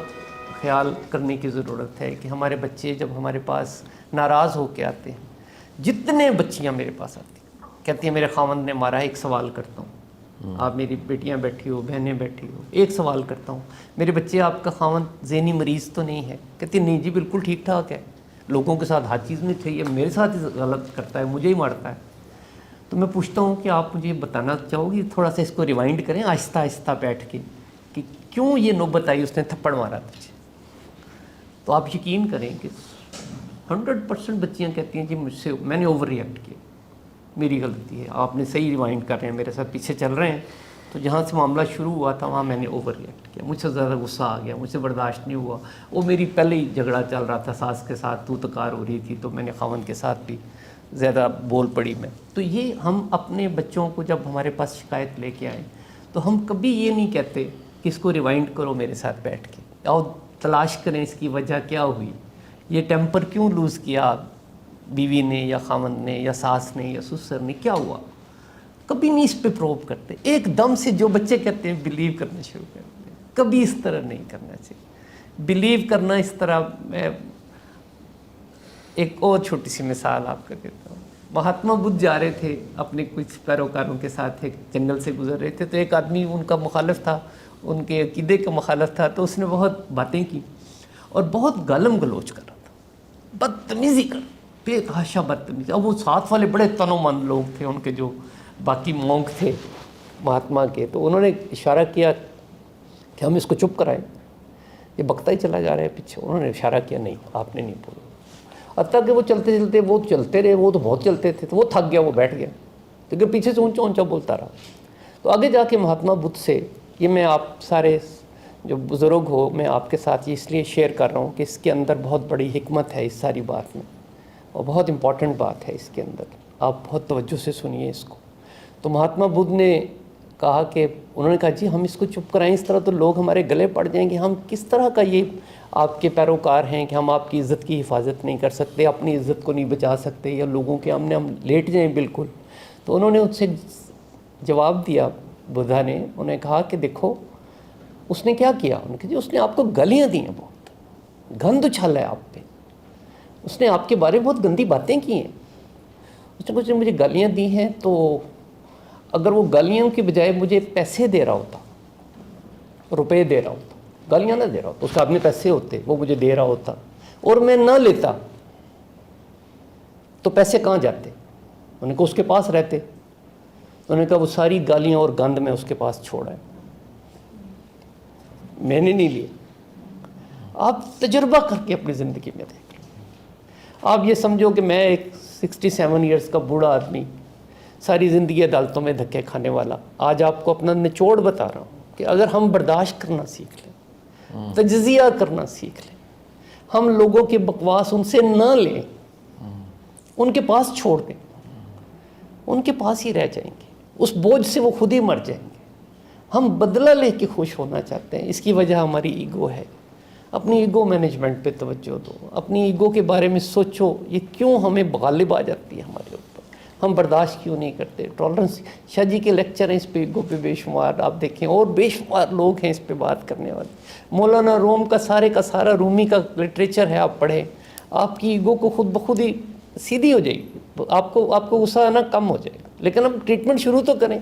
خیال کرنے کی ضرورت ہے کہ ہمارے بچے جب ہمارے پاس ناراض ہو کے آتے ہیں، جتنے بچیاں میرے پاس آتی ہیں کہتی ہیں میرے خاوند نے مارا ہے، ایک سوال کرتا ہوں، آپ میری بیٹیاں بیٹھی ہو، بہنیں بیٹھی ہو، ایک سوال کرتا ہوں، میرے بچے آپ کا خاوند ذہنی مریض تو نہیں ہے؟ کہتی نہیں جی بالکل ٹھیک ٹھاک ہے، لوگوں کے ساتھ ہر چیز میں چاہیے، میرے ساتھ ہی غلط کرتا ہے، مجھے ہی مارتا ہے۔ تو میں پوچھتا ہوں کہ آپ مجھے بتانا چاہو گی، تھوڑا سا اس کو ریوائنڈ کریں آہستہ آہستہ بیٹھ کے کہ کیوں یہ نوبت آئی اس نے تھپڑ مارا تجھے؟ تو آپ یقین کریں کہ 100% بچیاں کہتی ہیں جی مجھ سے میں نے اوور ری ایکٹ کیا، میری غلطی ہے، آپ نے صحیح ریوائنڈ کر رہے ہیں، میرے ساتھ پیچھے چل رہے ہیں، تو جہاں سے معاملہ شروع ہوا تھا وہاں میں نے اوور ری ایکٹ کیا، مجھ سے زیادہ غصہ آ گیا، مجھ سے برداشت نہیں ہوا، وہ میری پہلے ہی جھگڑا چل رہا تھا ساس کے ساتھ، تو تکار ہو رہی تھی، تو میں نے خاوند کے ساتھ بھی زیادہ بول پڑی میں۔ تو یہ ہم اپنے بچوں کو جب ہمارے پاس شکایت لے کے آئیں تو ہم کبھی یہ نہیں کہتے کہ اس کو ریوائنڈ کرو میرے ساتھ بیٹھ کے، آؤ تلاش کریں اس کی وجہ کیا ہوئی، یہ ٹیمپر کیوں لوز کیا بیوی نے یا خاوند نے یا ساس نے یا سسر نے، کیا ہوا؟ کبھی نہیں اس پہ پروب کرتے، ایک دم سے جو بچے کہتے ہیں بلیو کرنا شروع کرتے ہیں، کبھی اس طرح نہیں کرنا چاہیے۔ بلیو کرنا اس طرح، میں ایک اور چھوٹی سی مثال آپ کو دیتا ہوں۔ مہاتما بدھ جا رہے تھے اپنے کچھ پیروکاروں کے ساتھ، ایک جنگل سے گزر رہے تھے، تو ایک آدمی ان کا مخالف تھا، ان کے عقیدے کا مخالف تھا، تو اس نے بہت باتیں کی اور بہت گالم گلوچ کر رہا تھا، بدتمیزی کر، بے تحاشا بدتمیزی۔ اب وہ ساتھ والے بڑے تنو مند لوگ تھے، ان کے جو باقی مونک تھے مہاتما کے، تو انہوں نے اشارہ کیا کہ ہم اس کو چپ کرائیں، یہ بکتا ہی چلا جا رہا ہے پیچھے۔ انہوں نے اشارہ کیا نہیں آپ نے نہیں بولا، حتیٰ کہ وہ چلتے چلتے، وہ چلتے رہے، وہ تو بہت چلتے تھے، تو وہ تھک گیا، وہ بیٹھ گیا، لیکن پیچھے سے اونچا اونچا بولتا رہا۔ تو آگے جا کے مہاتما بدھ سے، یہ میں آپ سارے جو بزرگ ہو، میں آپ کے ساتھ یہ اس لیے شیئر کر رہا ہوں کہ اس کے اندر بہت بڑی حکمت ہے اس ساری بات میں، اور بہت امپورٹنٹ بات ہے اس کے اندر، آپ بہت توجہ سے سنیے اس کو۔ تو مہاتما بدھ نے کہا کہ انہوں نے کہا جی ہم اس کو چپ کرائیں، اس طرح تو لوگ ہمارے گلے پڑ جائیں گے، ہم کس طرح کا یہ آپ کے پیروکار ہیں کہ ہم آپ کی عزت کی حفاظت نہیں کر سکتے، اپنی عزت کو نہیں بچا سکتے، یا لوگوں کے ہم لیٹ جائیں بالکل۔ تو انہوں نے ان سے جواب دیا بدھا نے، انہوں نے کہا کہ دیکھو اس نے کیا کیا، انہوں نے کہا جی اس نے آپ کو گالیاں دی ہیں، بہت گند اچھالا ہے آپ پہ، اس نے آپ کے بارے میں بہت گندی باتیں کی ہیں، اس نے کچھ مجھے گالیاں دی ہیں، تو اگر وہ گالیوں کی بجائے مجھے پیسے دے رہا ہوتا، روپے دے رہا ہوتا، گالیاں نہ دے رہا ہوتا، اس کے ہاتھ میں پیسے ہوتے، وہ مجھے دے رہا ہوتا اور میں نہ لیتا، تو پیسے کہاں جاتے؟ انہوں نے کہا اس کے پاس رہتے. انہوں نے کہا وہ ساری گالیاں اور گند میں اس کے پاس چھوڑا ہے, میں نے نہیں لیا. آپ تجربہ کر کے اپنی زندگی میں دیکھ لیں. آپ یہ سمجھو کہ میں ایک 67 ایئرس کا بوڑھا آدمی, ساری زندگی عدالتوں میں دھکے کھانے والا, آج آپ کو اپنا نچوڑ بتا رہا ہوں کہ اگر ہم برداشت کرنا سیکھ لیں, تجزیہ کرنا سیکھ لیں, ہم لوگوں کے بکواس ان سے نہ لیں, ان کے پاس چھوڑ دیں, ان کے پاس ہی رہ جائیں گے, اس بوجھ سے وہ خود ہی مر جائیں گے. ہم بدلہ لے کے خوش ہونا چاہتے ہیں, اس کی وجہ ہماری ایگو ہے. اپنی ایگو مینجمنٹ پہ توجہ دو, اپنی ایگو کے بارے میں سوچو, یہ کیوں ہمیں غالب آ جاتی ہے ہمارے اوپر, ہم برداشت کیوں نہیں کرتے. ٹالرنس, شاہ جی کے لیکچر ہیں اس پہ ایگو پہ بے شمار, آپ دیکھیں, اور بے شمار لوگ ہیں اس پہ بات کرنے والے. مولانا روم کا سارا رومی کا لٹریچر ہے, آپ پڑھیں, آپ کی ایگو کو خود بخود ہی سیدھی ہو جائے گی, آپ کو غصہ آنا کم ہو جائے گا. لیکن اب ٹریٹمنٹ شروع تو کریں.